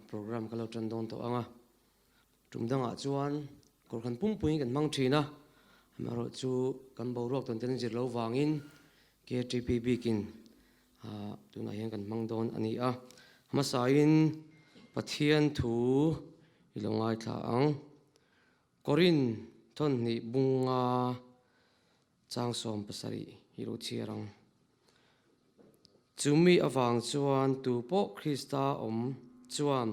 program kalau trandon to anga tumdanga chuan korkan pumpui kan mang thina maro chu kan borok ton ten zir lo wangin KTP bikin tuna hian kan mang don ani a masain pathian thu ilongai tha ang korin thon ni bunga changsom pasari hiru chiarang chumi awang chuan tu po Krista chuan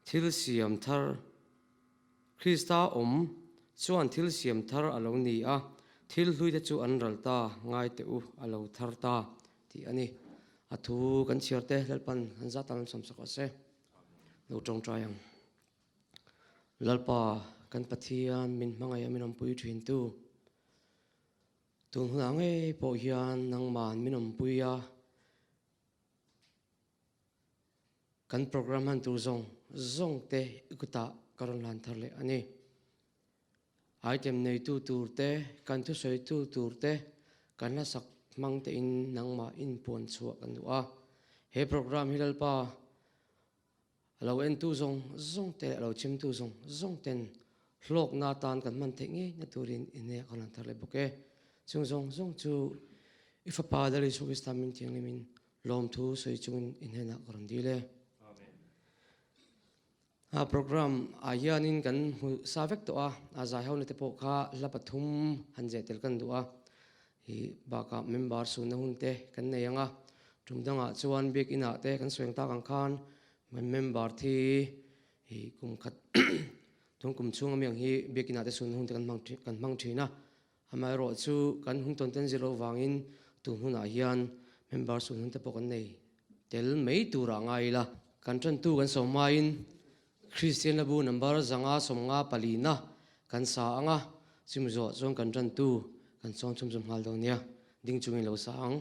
thil siam thar Krista chuan thil siam thar alo ni a thil hluite chu an ralta ngai te u alo thar ta ti ani athu kan chiarte lalpan han zatal som sakwa se lo tong trayang lalpa kan pathian min hmangai aminom pui thin tu tung hna nge po hian nang man minom puia kan program han tu zong te ikuta karon lan thar le ani item nei tu tur te kan thu soi tu tur te kan la sak mang te in nang ma in pon chuwa kan a he program hilal pa alo en tu zong te alo chim tu zong ten hlok na tan kan man te nge na turin ine kan lan thar le boke chung zong chu if a pa dali su istamin tiang limin lom thu soi chung in hena karon dile program hianin kan savek to a zaihona te po kha lapathum hanje tel kan du a hi bakah member sunna hunte kan nei anga tumdanga chuan bek ina te kan sweng ta kang khan member thi hi kum khat thung kum chung amiang hi bek ina te sunna hunte kan mang thina amai ro chu kan hung ton ten zero wangin tu huna hian member sunna hunte po kan nei tel mei tura ngai la kan tran tu kan somain Christian labu number zanga somnga palina kan sa anga simzo zong kan ran tu kan chong chum hal do nia ding chungin lo sang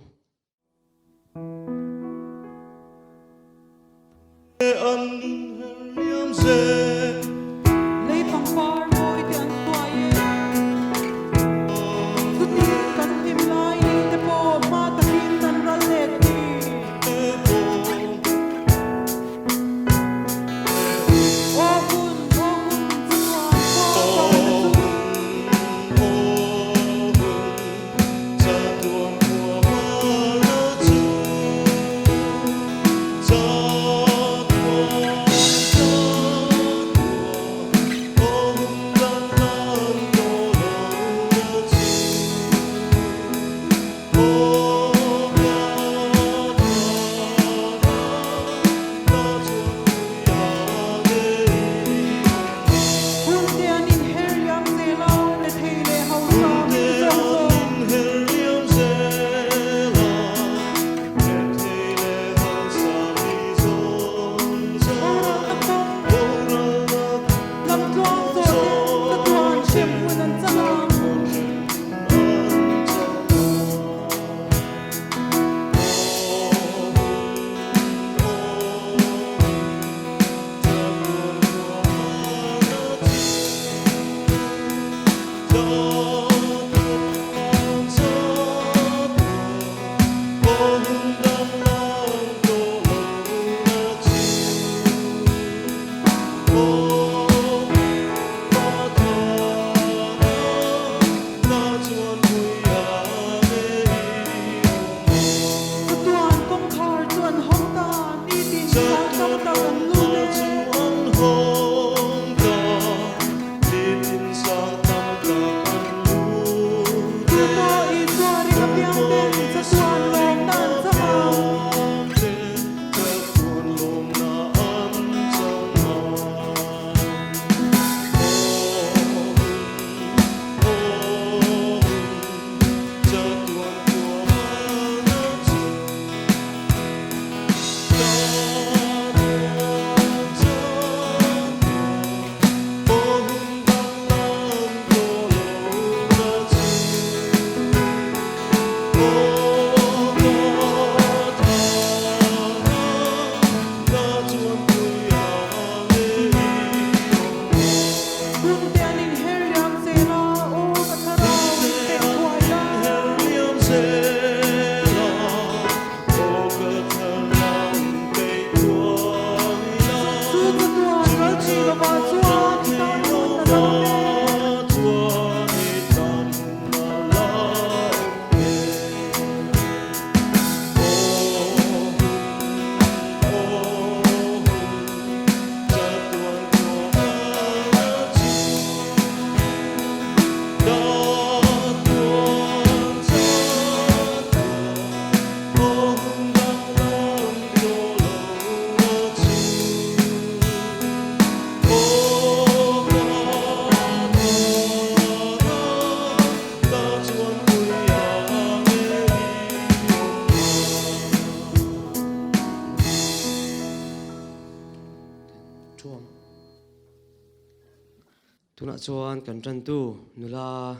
tuna chuan kan ran tu nula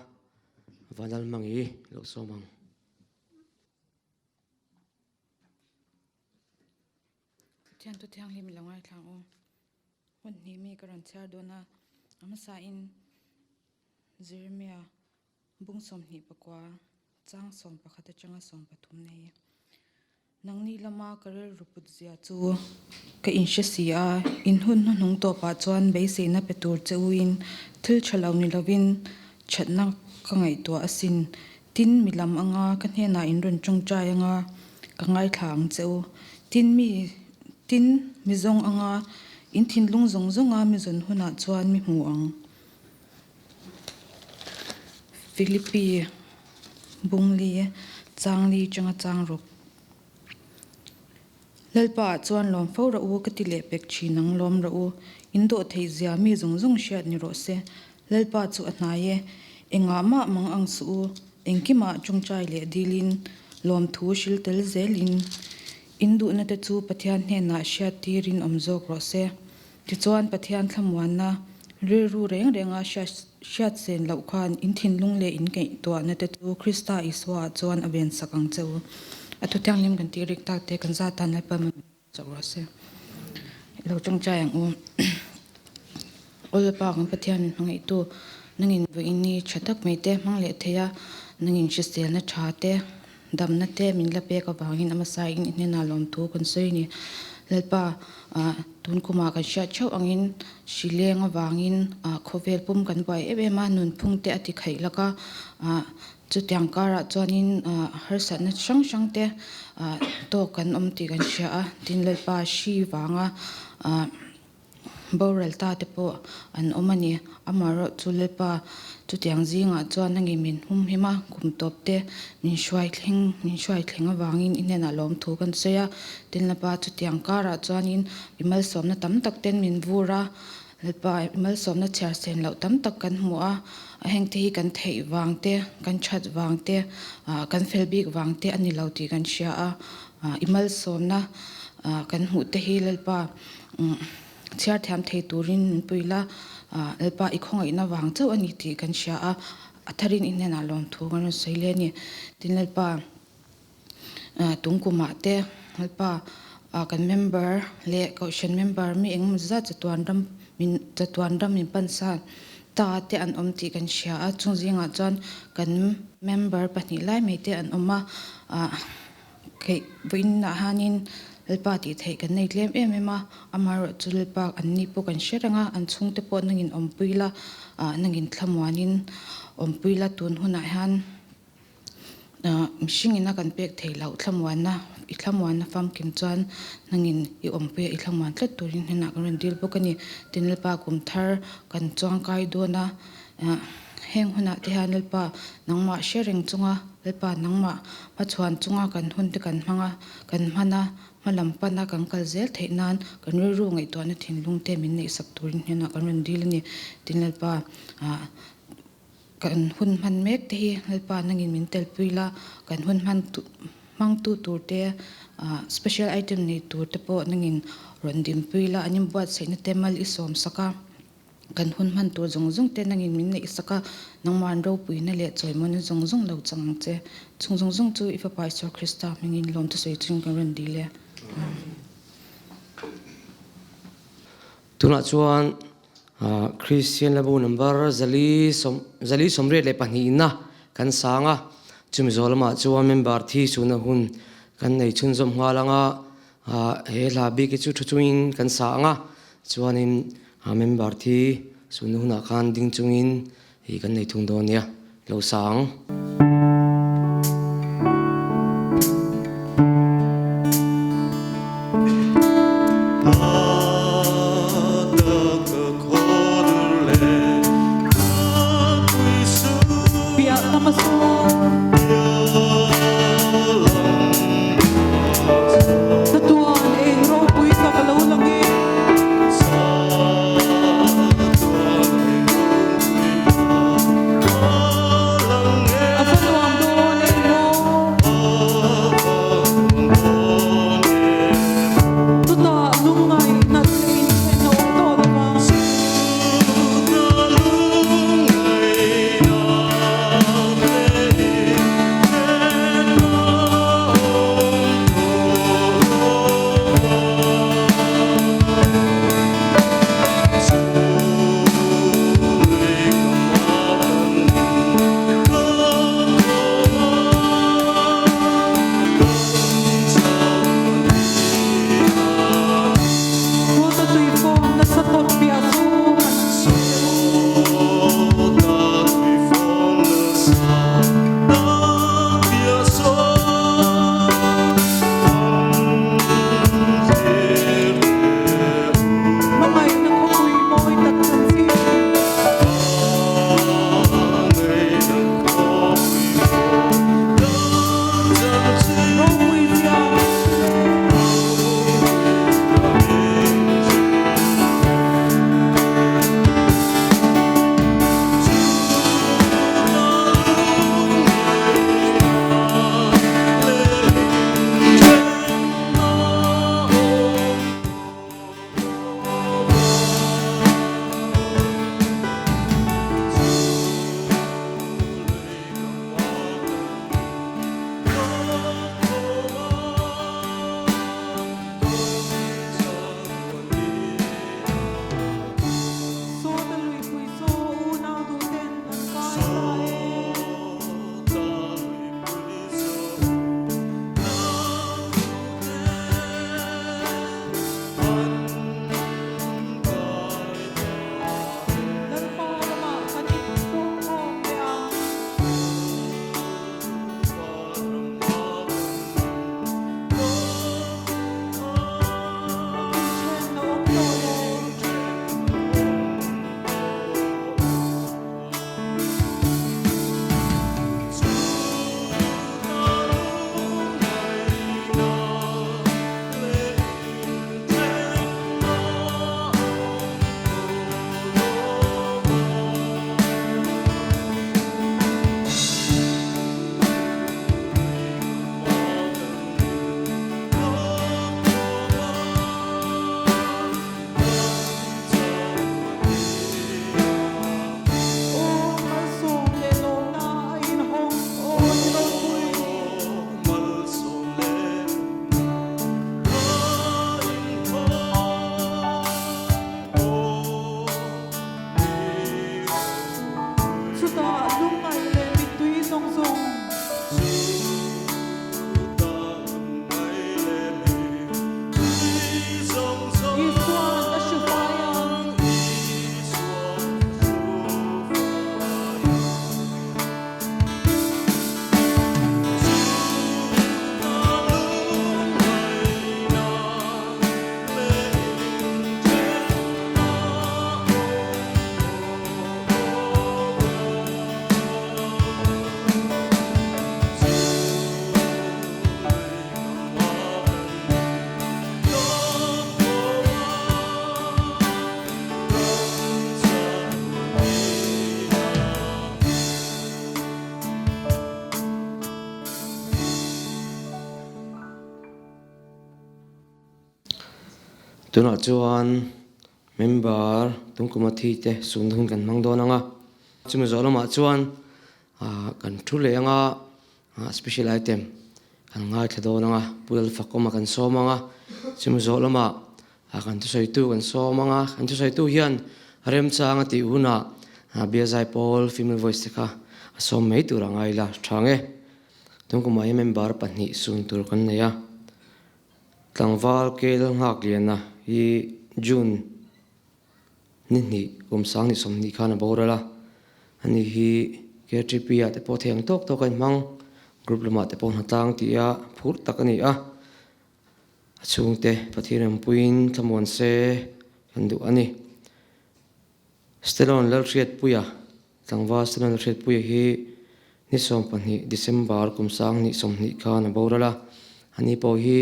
vanal mangi lo somang thian tu thiang lim langai thlang o hun ni mi karon char dona amasa in zirmia bung som ni pakwa chang som pakhat changa som pathum nei nangni lama karer ruput zia chu ka insha sia in hun nung to pa chuan be se na petur cheuin thil chalaw ni lovin chatna ka ngai to asin tin milam anga ka hne na in run chung chai anga ka ngai thlang cheu tin mi zong anga in thin lung zong zonga mi zon huna chuan mi hmu ang Philippi bungli changli changa changruk lalpa chuan lom fo ra u ka ti le pek chi nang lom ra u indo thei zia mi zong zong shat ni ro se lalpa chu a ye enga ma mang ang su engkima chungchai le dilin lom thu shil tel zelin indu na te chu pathian hne na shat tirin omjok ro se ti chuan pathian thamwan na ru reng renga shat sen lau khan in thin lung le in kei to na te chu krista iswa chuan aben sakang cheu athu tyang lim kan ti rik tak te kan za tan la pam chawra se lo chung cha yang u ol pa kan pathian ngai tu nangin ve ini chatak me te mang le theya nangin chistel na tha te dam na te min la pe ka bangin ama sai in ne na lom thu kan sei ni lalpa tun kuma kan sha chau angin shileng awangin khovel pum kan bai ebe ma nun phung te ati khai laka chu tyang kara chuanin har sat na sang te to kan om ti kan sha a tin lalpa shi wanga boral ta te po an omani amaro chu lalpa chu tyang zinga chuan nangi min hum hima kum top te min shwai thleng awangin inena lom thu kan seya tin lapa chu tyang kara chuanin imal somna tam tak ten min vura lalpa imal somna char sen lo tam tak kan hmua a heng te hi kan thei wangte kan chat wangte kan felbik wangte ani lo ti kan sha a imal somna kan hu te hi lalpa chiar tham thei turin puila lalpa ikhongai na wang chau ani ti kan sha a atharin inena lom thu kan seile ni tin lalpa tungkuma te lalpa kan member le caution member mi engm za chatuan ram min pansan ta te an om ti kan sha a chungzinga chuan kan member pahnih lai me te an oma kei voin na hanin lalpa ti thei kan nei tlem em ema amaro chulpa anni po kan sheranga an chung te po nangin ompuila nangin thlamwanin ompuila tun huna han mishingina kan pek thei lau thlamwana i thlamwana fam kim chuan nangin i ompe i thlamwan tlet turin hena kan dil bokani tin lalpa kum thar kan chuang kai dona heng huna te han lalpa nangma shereng chunga lalpa nangma pachuan chunga kan hun te kan hmanga kan hmana malam pana kan kal zel theinan kan ru ngai to na thin lung te min nei sak turin hena kan ran dil ni tin lalpa kan hun man mek te hi lalpa nangin min tel puila kan hun man mang tu tur te special item nei tur te po nangin rondim puila anim buat seina temal isom saka kan hun man tur zong te nangin min nei saka nangman ro puina le choimon zong lo chang che chung zong chu ifa pai so krista mingin lom tu sei chung kan ran dile tuna chuan Christian labu number zali somre le pani na kan sanga chumi zolama chuan member thi suna hun kan nei chun zom hwalanga he la bi ki chu thuin kan sanga chuanin member thi suna huna khan ding chungin hi kan nei thung don ya lo sang ngai le mi tui song song Isuan ta shufayang tuna chuan member tungkuma thi-te sunna hun kan hmang dawn anga chumi zawlama chuan kan thu le anga special item kan ngai thla dawn anga pulal fakoma kan sawm anga chumi zawlama kan thusawi tu kan sawm anga kan thusawi tu hian rem changa ti una bia zai pol female voice te kha sawm mei tur angai la thange tungkuma member pahnih sun tur kan neia tlangwal kel ngak lianna hi June ni kumsang ni somni khana borala ani hi K.Ṭ.P te po theng tok tok kan mang group lama te pon hatang tia phur takani a achungte pathiram puin thamon se kandu ani stelon lalriat puya tlangwa stelon lalriat puya hi ni som pani December kumsang ni somni khana borala ani po hi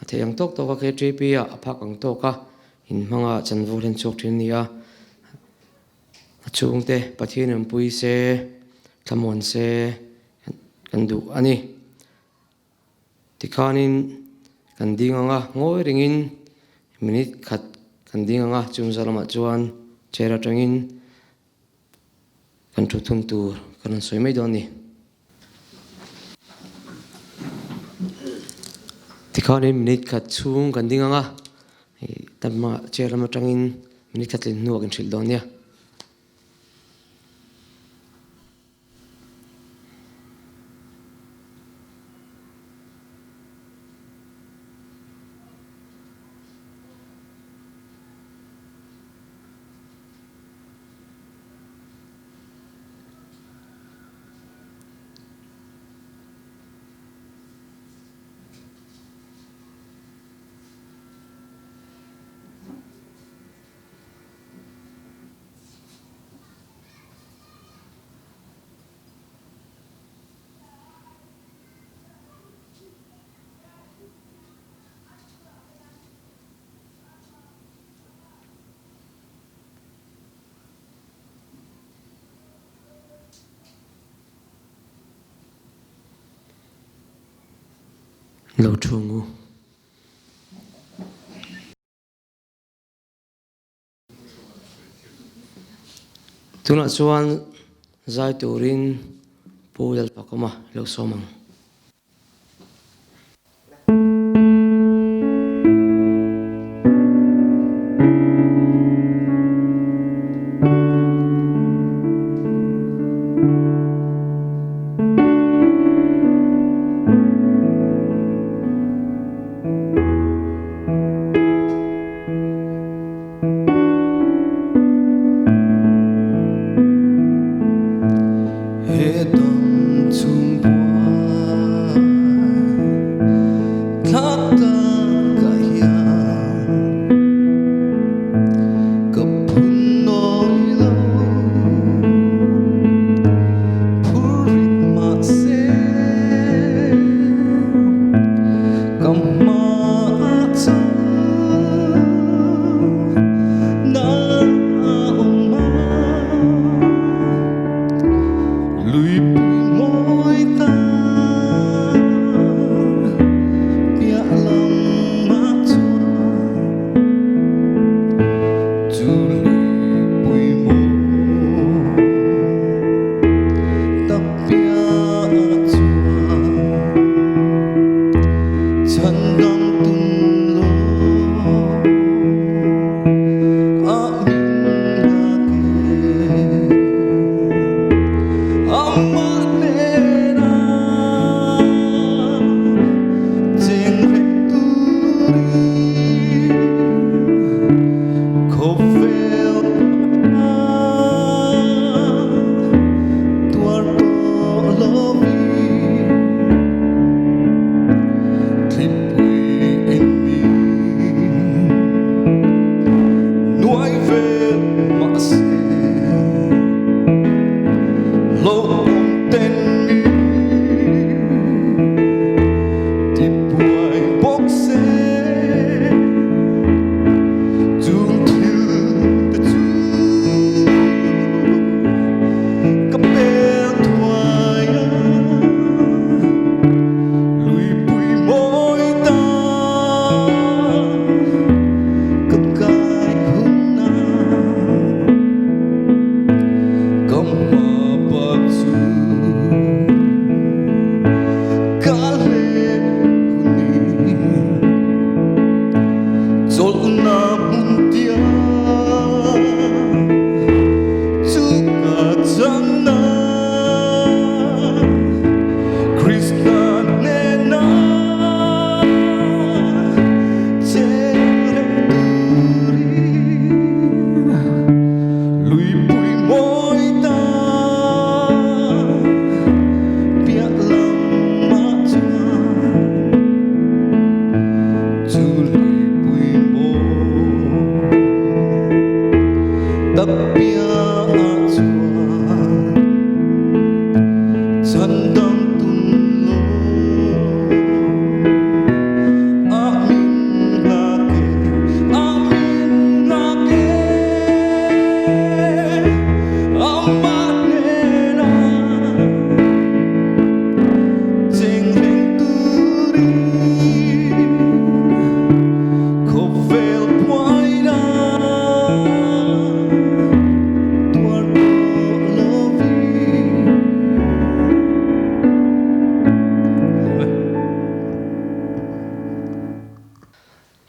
atheng tok tok ka K.Ṭ.P aphak ang tok ka in manga chanvul hen chok thin nia achungte pathiram pui se thamon se kandu ani tikhanin kan dinganga ngoi ringin minute khat kan dinganga chum zalama chuan chera tangin kan thu thum tur kan soi mai don ni tikhanin minute khat chung kan dinganga tamma chera ma tangin minute khat lin nuak in thil don nia lo thungu tuna chuan zai turin pulal pakoma lo somang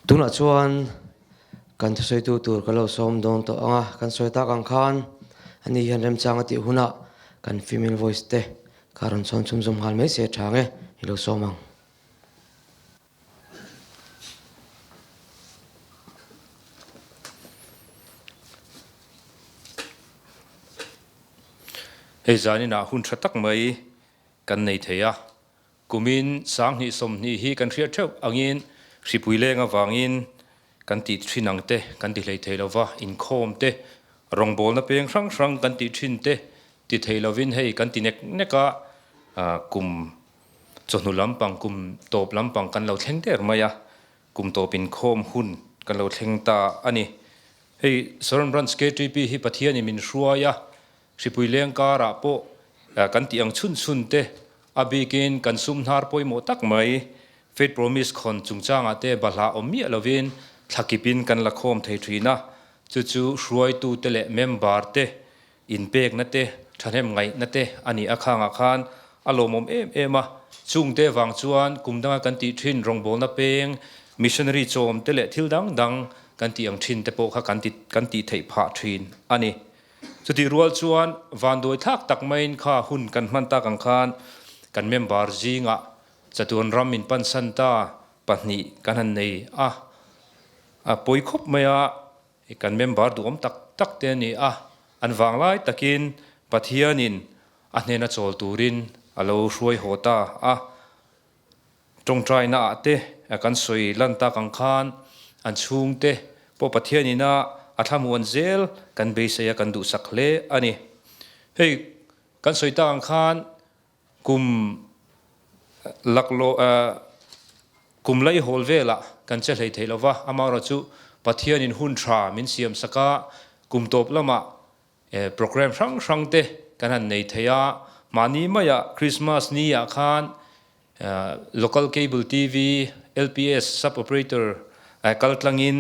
tuna chuan kan thusawi tu tur kalo som dong to anga kan soita kan khan ani hian rem changa ti huna kan female voice te karon chon chum zum hal mai se thange hilo somang hei zani na hun thatak mai kan nei theia kumin sang ni som ni hi kan hria theu angin Hripui lenga avangin kan ti thinang te kan ti hlei theilova Inkhawm te rongbol na peng hrang hrang kan ti thin te ti theilovin hei kan ti nek neka kum chonu lampang kum top lampang kan lo thleng ter maya kum top Inkhawm hun kan lo thleng ta ani hei Saron Br KTP hi pathian min hruaya Hripui leng kara po kan ti ang chun te abikin kan sum nar poimo tak mai faith promise khon chungchanga te bala ommi alovin thlakipin kan la khom thei thina chu hruai tu te le member te in pek na te thanem ngai na te ani akhanga khan alomom ema chungte wang chuan kumdanga kan ti thin rongbol na peng missionary chom te le thildang dang kan ti ang thin te po kha kan ti thei pha thin ani chuti rual chuan vandoi thak tak main kha hun kan hman ta kang khan kan member jinga chatuan ramin pan santa pahni kanan nei poi khop maya kan member duom tak te ni an wanglai takin pathianin a hnena chol turin alo hruai hota tong trai na te kan soi lan ta kang khan an chung te po pathianina a thamuan zel kan beisaya kan du sakle ani hei kan soi ta kang khan kum laklo kumlai holvela kan che hlei theilova amara chu pathianin hun tha min siam saka kumtop lama program hrang te kan han nei theia mani maya Christmas ni ya khan local cable TV LPS sub operator kaltlangin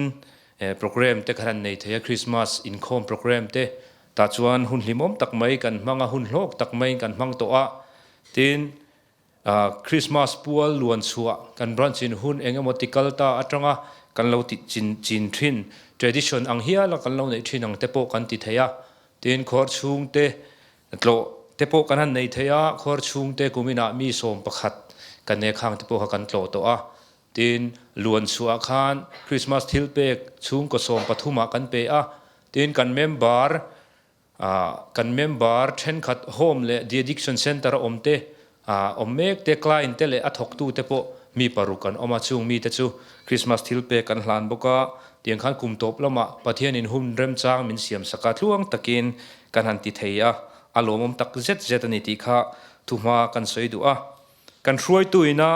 program te kan nei theia Christmas Inkhawm program te ta chuan hun hlimom tak mai kan hmanga hun hlok tak mai kan hmang to tin Christmas pual luan chua kan branchin hun engemotical ta atanga kan lo ti chin thin tradition ang hia la kan lo nei thin ang tepo kan ti theia tin khor chung te tlo tepo kan han nei theia khor chung te kumina mi som pakhat kan ne khang tepo kan tlo to tin luan chua khan Christmas thil pek chung ko som pathuma kan pe tin kan member kan member then khat home le the addiction center omte mek te client te le athok tu te po mi parukan oma chung mi te chu Christmas thil pe kan hlan boka tiang khan kum top lama pathian in hum rem chang min siam saka thluang takin kan han ti theia alomom tak zet ani ti kha thuma kan soidu kan hruai tuina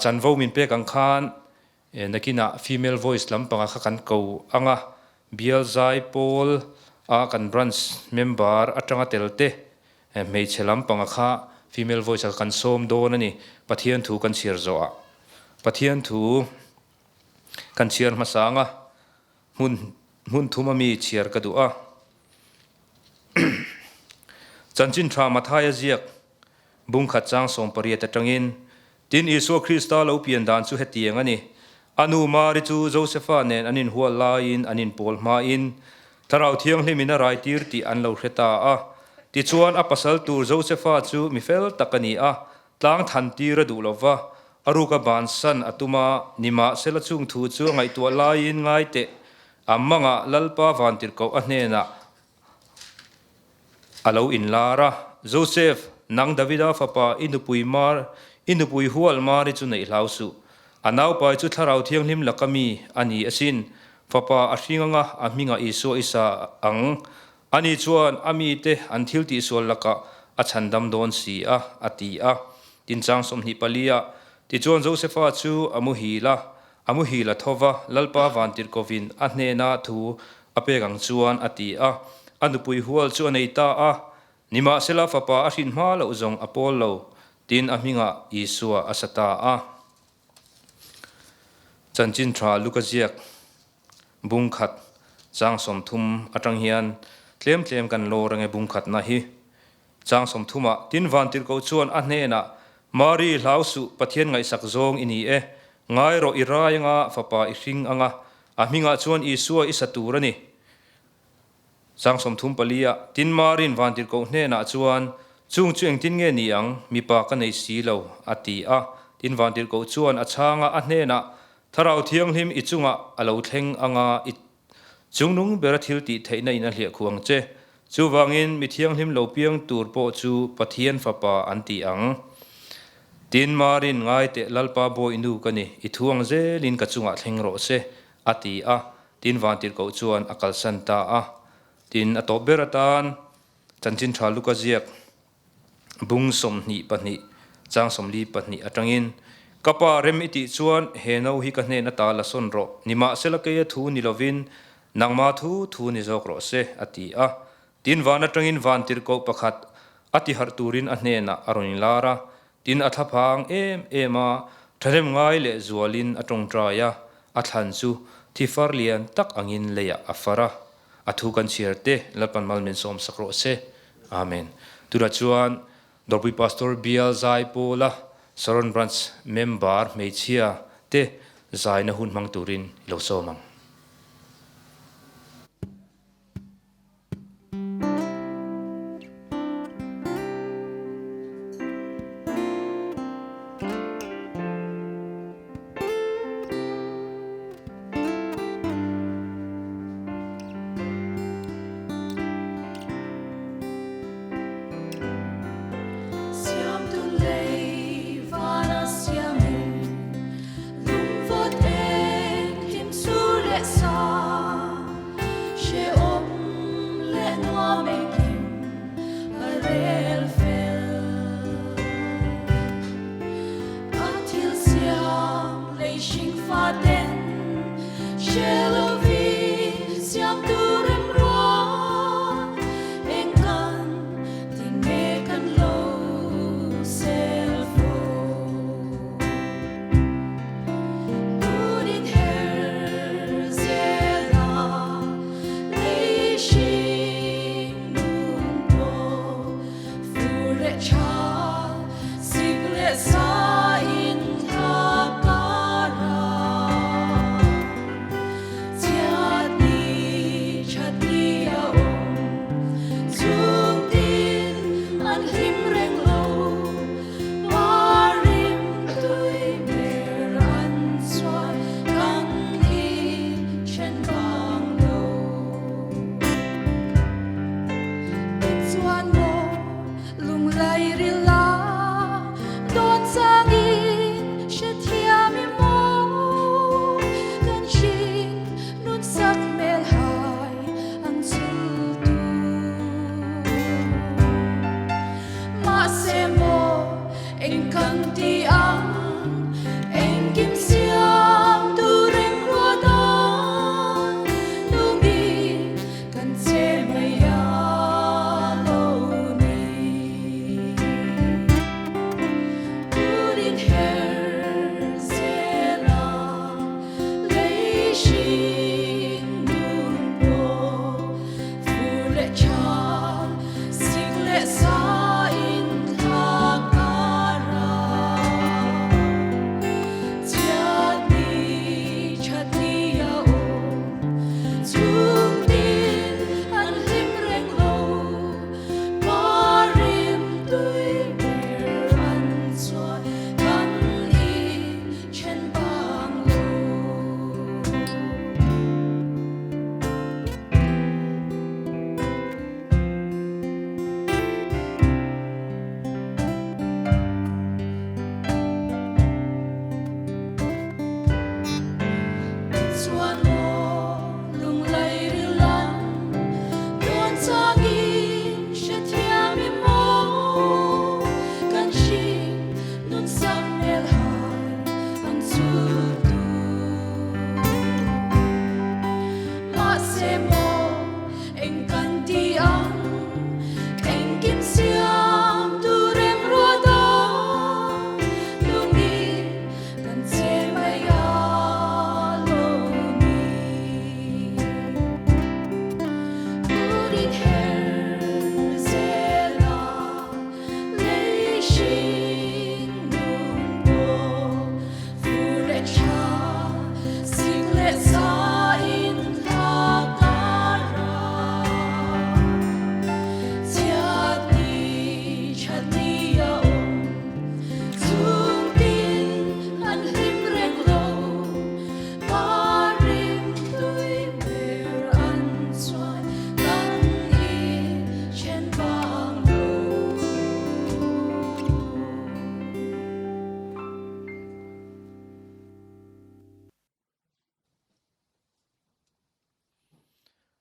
chanvo min pe kan khan nakina female voice lampanga kha kan ko anga bial zai pol kan branch member atanga telte mei chelam panga kha female voice kan som don ani pathian thu kan shir zo pathian thu kan shir masanga mun thuma mi chiar ka du chanchin tha mathaya ziak bung khat chang som pariat atangin tin isu krista lo pian dan chu hetiang ani anu mari chu josepha nen anin hual lain anin pol ma in tharau thiang hlimina rai tir ti an lo hetah ti chuan a pasal tur josepha chu mi fel takani tlang than tira du lova aruka ban san atuma nima sela chung thu chu ngai tu lain ngai te amanga lalpa vantir ko anena alo in lara Joseph nang Davida fapa inupui hual mari chu nei lausu anau pai chu tharau thiang hlim lakami ani asin fapa ahringanga aminga iso isa ang ani chuan ami te an thil ti sol laka achandam don si ati tin chang som ni palia ti chuan Josepha chu amu hila thova lalpa vantir kovin anena thu apegang chuan ati anupui hual chu nei ta nima sela fapa ahin ma lo zong apollo tin aminga isua asata chanchin thra lukaziak bungkhat chang som thum atang hian tlem kan lo range bungkhat na hi chang som thuma tin vantir ko chuan anena mari lausu pathian ngai sak zong ini ngai ro irayanga fapa ihring anga aminga chuan isua isaturani chang som thum palia tin marin vantir ko hne na chuan chung tin nge niang mipa ka nei si lo ati tin vantir ko chuan achanga hne na tharau thiang hlim ichunga alo thleng anga chungnung berathil ti theina ina hlia khuang che chu wangin mi thiang hlim lo piang tur po chu pathian fapa anti ang tin marin ngai te lalpa boy nu kani ithuang zelin ka chunga thleng ro se ati tin vantir ko chuan akal santa tin atop beratan chanchin thalu ka ziak bung som ni pani chang som li pani atangin kapa rem iti chuan heno hi ka hne na ta la son ro nima selake thu ni lovin nangma thu ni jok ro se ati tin wan atangin van tir ko pakhat ati har turin ahne na aron lara tin athaphang ema tharem ngai le zualin atong traya athan chu thifar lian tak angin leya afara athu kan chiarte lapan malmen som sakro se amen tura chuan dorpui pastor bial zai pola Saron Br Member meichia te zaina hun mang turin lo somang Sur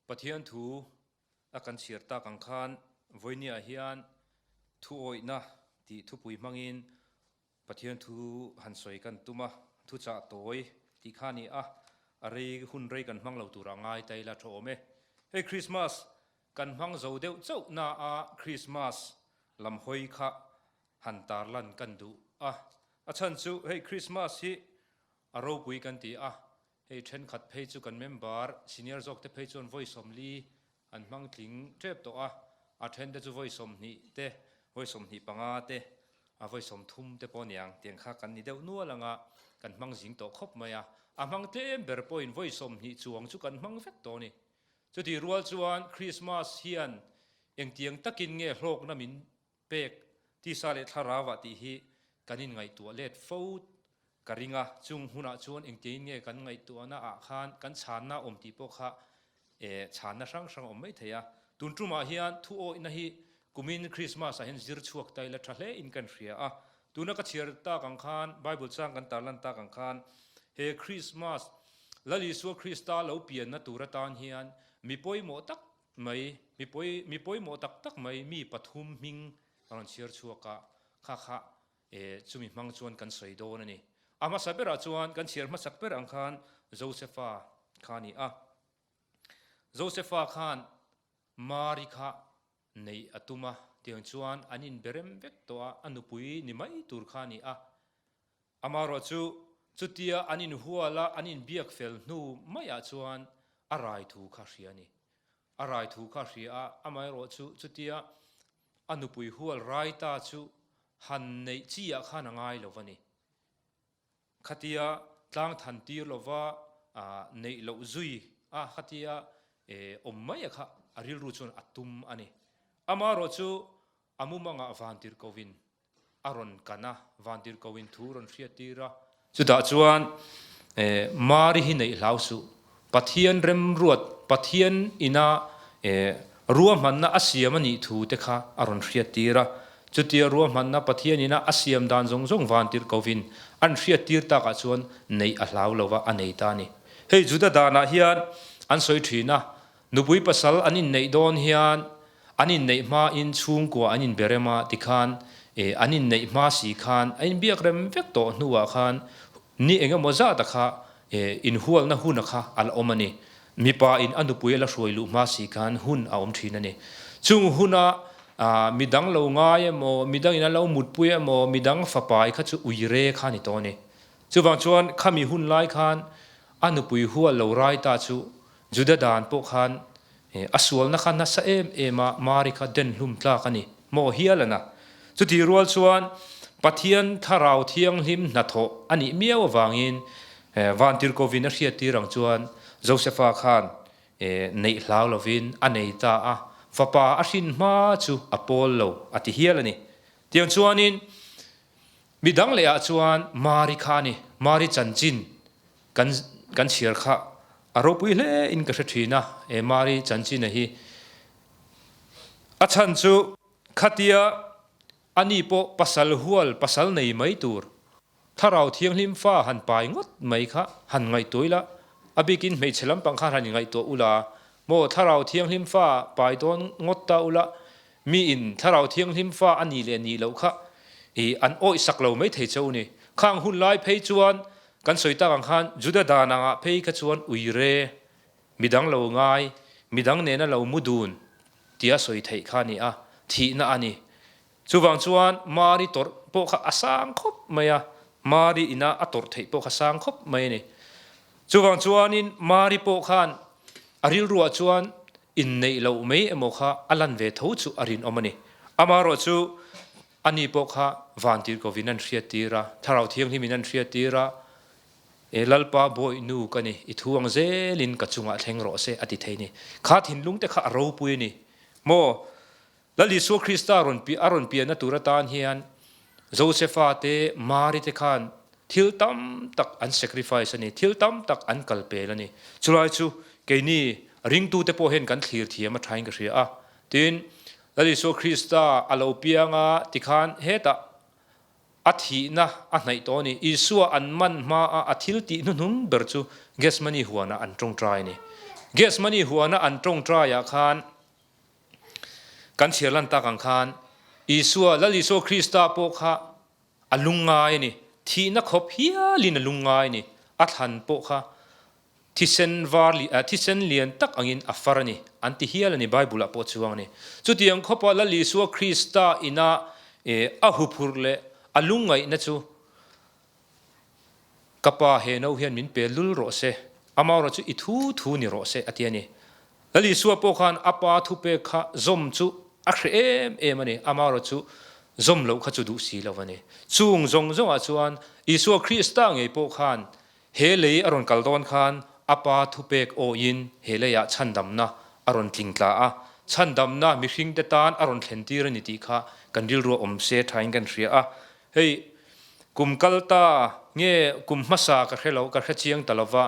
Pathian thu akan sirta kang khan voinia hian thu oina ti thupui hmangin pathian thu hansoi kan tuma thu cha toy ti khani a are hun rei kan hmang lo tura ngai tai la thome hey Christmas kan hmang zo deuh chau na a Christmas lam hoi kha hantar lan kan du a chan chu hey Christmas hi aro pui kan ti a hey then khat phei chu kan member senior jok te phei chon voice som li an hmang tling Ṭ.P to a then te chu voice som ni te voice som ni panga te a voice som thum te poniang tiang kha kan ni deuh nualanga kan hmang jing to khop maya a hmang te ber point voice som ni chuang chu kan hmang vek to ni chu ti rual chuan Christmas hian eng tiang takin nge hlok na min pek ti sa le tharawa ti hi kanin ngai tu let fout karinga chung huna chuan eng tein nge kan ngai tu na a khan kan channa om ti po kha channa sang sang om mai theya tun truma hian thu o na hi kumin Christmas a hen zir chuak tai la thahle in kan ria a tuna ka chiar ta kang khan Bible chang kan tarlan ta kang khan he Christmas lali su Krista lo pian na tura tan hian mi poi mo tak mai mi poi mo tak tak mai mi pathum ming ron chiar chuaka kha kha chumi mang chuan kan sei do na ni ama sabera chuan kan chiar ma sakper ang khan Josepha khani a Josepha khan marikha nei atuma tiang chuan anin berem vek to a anupui ni mai tur khani a amaro chu chutia anin huala anin biak fel nu maya chuan arai thu kha hriani arai thu kha hria amaro chu chutia anupui hual rai ta chu han nei chia khana ngai lovani khatia tlang than tir lova nei lo zui khatia ommaya kha aril ru chon atum ani amaro chu amumanga vantir kovin aron kana vantir kovin thuron hriatira chuta chuan mari hi nei lausu pathian rem ruat pathian ina ruam manna asiam ani thu te kha aron hriatira chutia ruam manna pathian ina asiam dan jong jong vantir kovin an hriatir ta ka chuan nei a hlau lova anei ta ni hei juda dana hian an soi thina nupui pasal anin nei don hian anin nei ma in chung ko anin berema tikhan anin nei ma si khan ain biak rem vek to nuwa khan ni enga moza ta kha in hual na hun kha al omani mi pa in anupui la hruailu ma si khan hun a om thina ni chung huna midang lo nga emo midang ina lo mutpui emo midang fapai kha chu uire kha ni to ni chuwang chuan khami hun lai khan anupui hual lo rai ta chu juda dan po khan aswal na khan na sa ema mari kha den hlum tla kani mo hialana chuti rual chuan pathian tharau thiang hlim na tho ani miaw awangin vantir Covid na hriat tirang chuan Josepha khan nei hlau lovin anei ta a fapa ashin ma chu apol lo ati hialani tiang chuanin midang le a chuan mari khani mari chanchin kan shir kha aropui le in ka thina mari chanchin hi achan chu khatia ani po pasal hual pasal nei mai tur tharau thiang hlim fa han pai ngot mai kha han ngai toila abikin mei chelam pangkha han ngai to ula mo tharau thiang hlim fa pai don ngot ta ula mi in tharau thiang hlim fa ani le ni lo kha an oi saklo mai thei chau ni khang hun lai phei chuan kan soita kang khan juda dana nga phei kha chuan uire midang lo ngai midang ne na lo mudun tia soi thei kha ni a thi na ani chuwang chuan mari tor po kha asang khop maya mari ina ator thei po kha sang khop mai ni chuwang chuanin mari po khan aril ruwa chuan in nei lo mai emo kha alan ve tho chu arin omani amaro chu ani po kha vantir Covid nan hriat tira tharau thiang hlimin an hriat tira lalpa boy nu kani ithuang zelin ka chunga thleng ro se ati theini kha thin lung te kha ro pui ni mo lali so Krista aron pi na turatan hian Josepha te mari te khan thil tam tak an sacrifice ani thil tam tak an kalpel ani chulai chu keini ring tu te po hen kan thlir thiam a thain ka hria a tin lali so Krista alo pianga tikhan hetah athi na a hnai to ni isua an man ma a athil ti nu nung ber chu gas money huana an tong try ni gas money huana an tong try ya khan kan chialan ta kang khan isua lali so Krista po kha alungai ni thi na khop hialin alungai ni athan po kha thisen lian tak angin afarani anti hialani bible a po chuang ni chutiang khopa lali so Krista ina ahupurle alungai na chu kapa he no hian min pe lul ro se amawra chu ithu thu ni ro se atiani lali suwa po khan apa thu pe kha zom chu akhrem emani amawra chu zom lo kha chu du si lawani chung zong zong a chuan isua Krista ngei po khan he lei aron kaldon khan apa thu pek o in he leya chandam na aron tlingtla a chandam na mi hring te tan aron thlentir ani ti kha kanril ro om se thain kan hria a hei kum kalta nge kum masa ka khelo ka khachiang talawa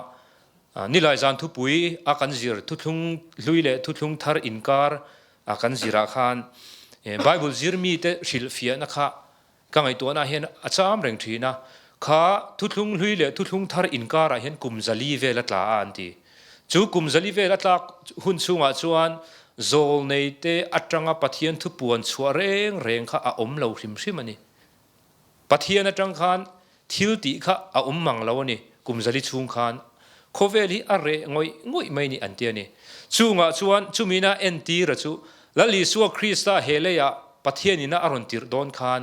nilai zan thu pui a kan zir thu thlung hluile thu thlung thar inkar a kan zira khan bible zirmi te hril fia na kha ka ngai to na hen acham reng thina kha thu thlung hluile thu thlung thar inkar a hen kum zali ve la tla anti chu kum zali ve la tla hun chunga chuan zol nei te atanga pathian thu puan chua reng kha a om lo hrim hrimani pathian atang khan thil ti kha a mang lo ni kumzali chung khan khoveli are ngoi mai ni antiani chunga chuan chumina enti ra chu lali suwa Krista heleya pathianina aron tir don khan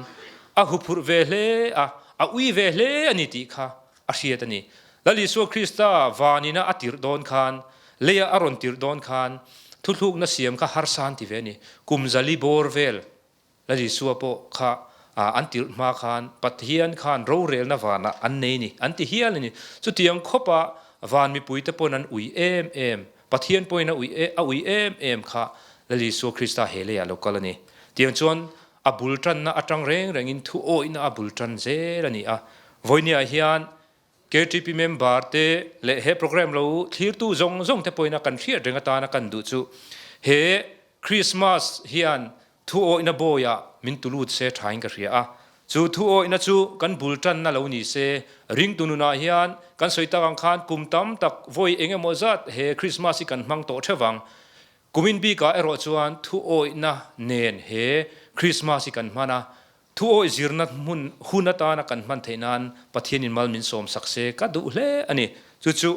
a hupur vele a ui vele ani ti kha a hriatani lali suwa Krista vanina atir don khan leya aron tir don khan thuthluk na siam kha har san ti ve ni kumzali bor vel lali suwa po kha antil ma khan pathian khan ro rel na wana an nei ni anti hial ni chu tiang khopa van mi pui te pon an ui em pathian poina ui em kha lali so Krista hele ya lokal ni tiang chon abul tran na atang reng in thu o ina abul tran ze rani a voinia hian K.Ṭ.P member te le he program lo thlir tu zong te poina kan thria renga ta na kan du chu he Christmas hian thu o ina boya min tulut se thain ka hria a chu thu o ina chu kan bultan na lo ni se ring tununa hian kan soita kang khan kum tam tak voi enge mozat he Christmas kan hmang to thewang kumin bi ka ero chuan thu oi na nen he Christmas kan mana thu oi zirna mun hunata na kan man theinan pathian in mal min som sakse ka du hle ani chu chu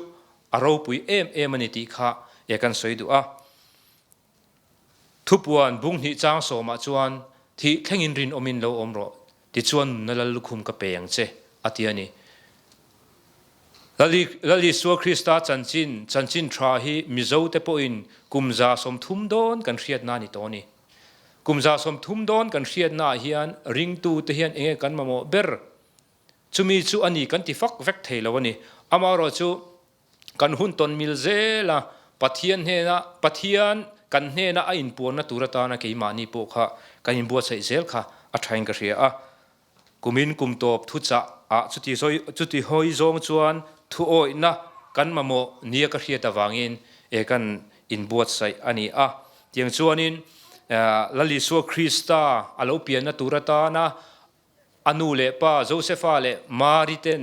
aro pui em ani ti kha e kan soi du a thupuan bung hi chang so ma chuan thi thlengin rin omin lo omro ti chuan nalal lukhum ka peyang che atiani lali suwa Krista chanchin tra hi mizo te po in kumza som thum don kan hriat na ni toni kumza som thum don kan hriat na hian ring tu te hian enge kan mamo ber chumi chu ani kan ti fak vek theilawani amaro chu kan hun ton mil zela pathian hena pathian kan hena a in pon na turata na ke mani po kha kan in bo sai zel kha a thain ka ria a kumin kum top thu cha a chuti hoi zong chuan thu oi na kan mamo nia ka hriat avangin e kan in buat sai ani a tiang chuanin lali so Krista alo pian na turata na anu le pa Josepha le mariten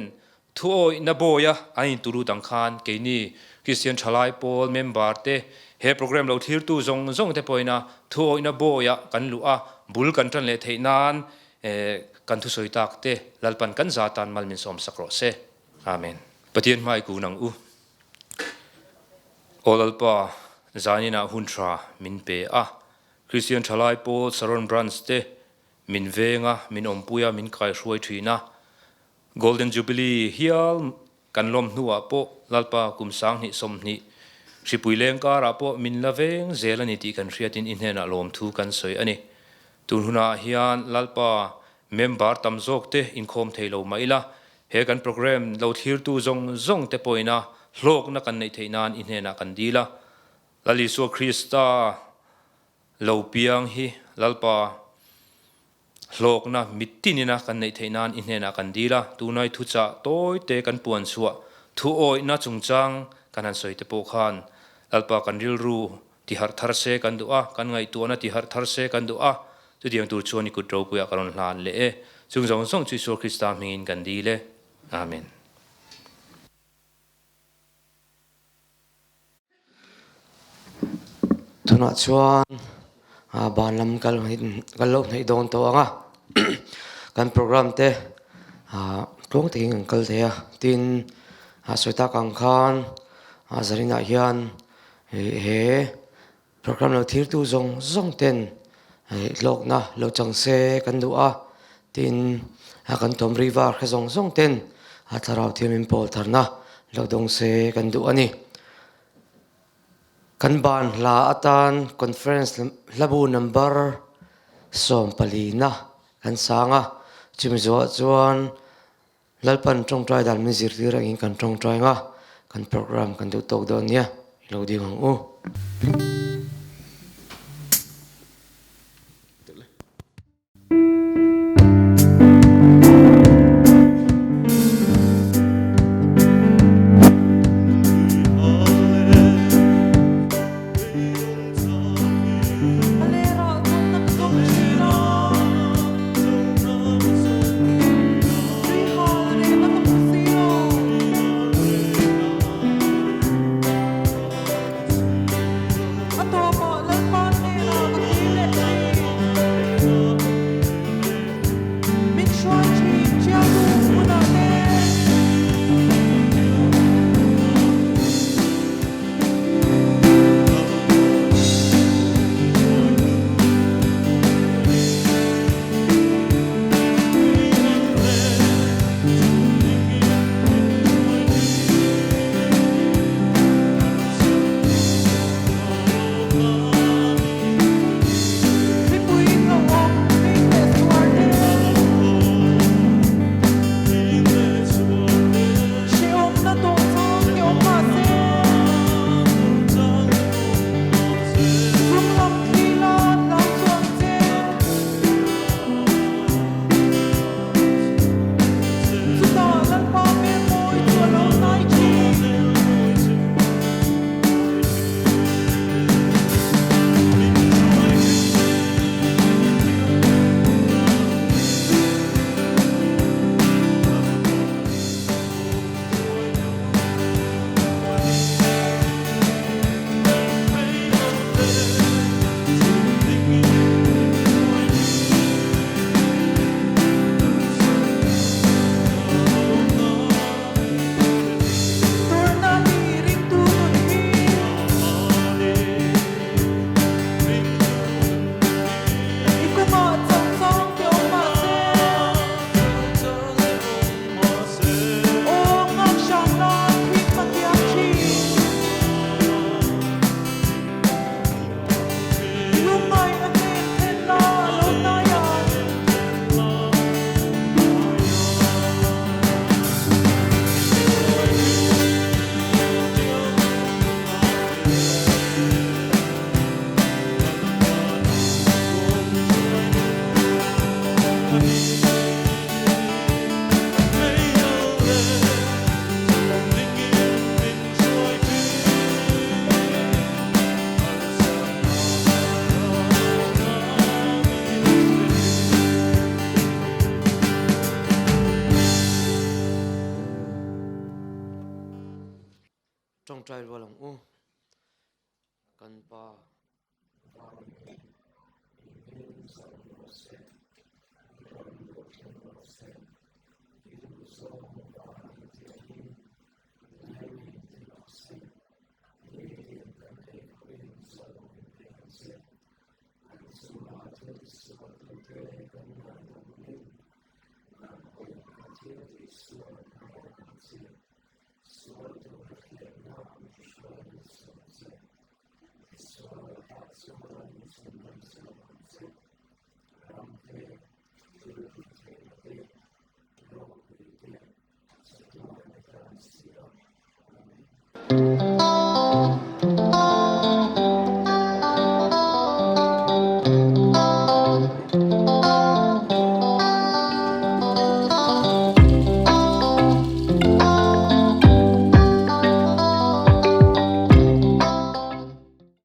thu oi na boya ain turu dang khan ke ni Christian Thalai Paul member te he program lo thir tu zong te poina thu oi na boya kan lu a bul kan tran le theinan kan thu soi tak te lalpan kan zatan mal min som sakro se amen patien mai ku nang u olalpa zanina huntra min pe a Christian Thalai Paul Saron Br te min venga min ompuya min kai hruai thina golden jubilee hial kan lom nuwa po lalpa kumsang ni som ni Hripui ka ra po min laveng zelani ti kan hriatin inhena lom thu kan soi ani tunhuna hian lalpa member tamzok te Inkhawm theilo maila he kan program lo thir tu zong te poina hlok na kan nei theinan inhena kan dila lali so Krista lo piang hi lalpa hlok na mitinina kan nei theinan inhena kan dila tunai thu cha toy te kan puan suwa thu oi na chungchang kan han soi te po khan lalpa kan ril ru ti har thar se kan du a kan ngai tu na ti har thar se kan du a chu diang tur chuani ku tro puya karon hlan le e chung zong chu so Krista hmangin kan di le amen tuna chuan ban lam kal lo nei don to anga kan program te tlong te ang kal the tin soita kang khan zarina hian he program lo thir tu zong ten lok na lo chang se kan du a tin kan tom river kha zong ten tharau thiamin pol tharna lo dong se kan du ani kan ban la atan conference labu number som palina kan sanga chimzo chuan lalpan tong trai dal mi zir tir angin kan tong trai nga kan program kan du tok don nia lo ding ang u trai walang u kan pa